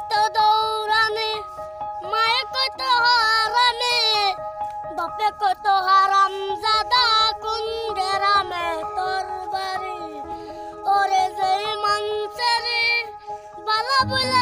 তো দৌড়ানে মায়ে কত হারানে বাপে কত হারাম জাদা কোন গ্রামে তোর বাড়ি ওরে যেই মানছে রে বালা বইলা